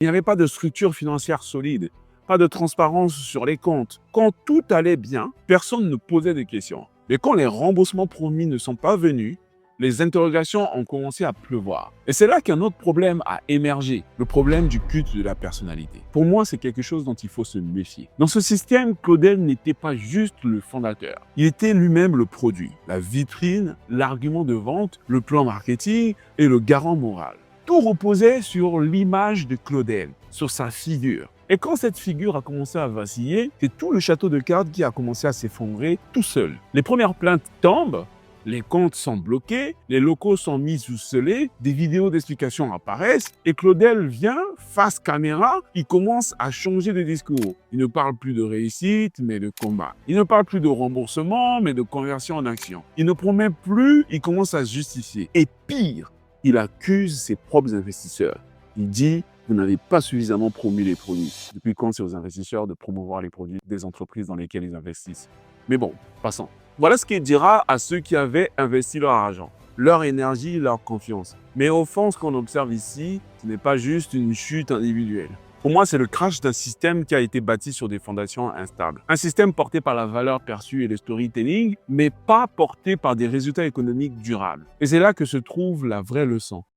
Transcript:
Il n'y avait pas de structure financière solide, pas de transparence sur les comptes. Quand tout allait bien, personne ne posait de questions. Mais quand les remboursements promis ne sont pas venus, les interrogations ont commencé à pleuvoir. Et c'est là qu'un autre problème a émergé, le problème du culte de la personnalité. Pour moi, c'est quelque chose dont il faut se méfier. Dans ce système, Claudel n'était pas juste le fondateur. Il était lui-même le produit, la vitrine, l'argument de vente, le plan marketing et le garant moral. Tout reposait sur l'image de Claudel, sur sa figure. Et quand cette figure a commencé à vaciller, c'est tout le château de cartes qui a commencé à s'effondrer tout seul. Les premières plaintes tombent, les comptes sont bloqués, les locaux sont mis sous scellé, des vidéos d'explications apparaissent et Claudel vient, face caméra, il commence à changer de discours. Il ne parle plus de réussite, mais de combat. Il ne parle plus de remboursement, mais de conversion en action. Il ne promet plus, il commence à justifier. Et pire, il accuse ses propres investisseurs. Il dit « Vous n'avez pas suffisamment promu les produits ». Depuis quand c'est aux investisseurs de promouvoir les produits des entreprises dans lesquelles ils investissent? Mais bon, passons. Voilà ce qu'il dira à ceux qui avaient investi leur argent, leur énergie, leur confiance. Mais au fond, ce qu'on observe ici, ce n'est pas juste une chute individuelle. Pour moi, c'est le crash d'un système qui a été bâti sur des fondations instables. Un système porté par la valeur perçue et le storytelling, mais pas porté par des résultats économiques durables. Et c'est là que se trouve la vraie leçon.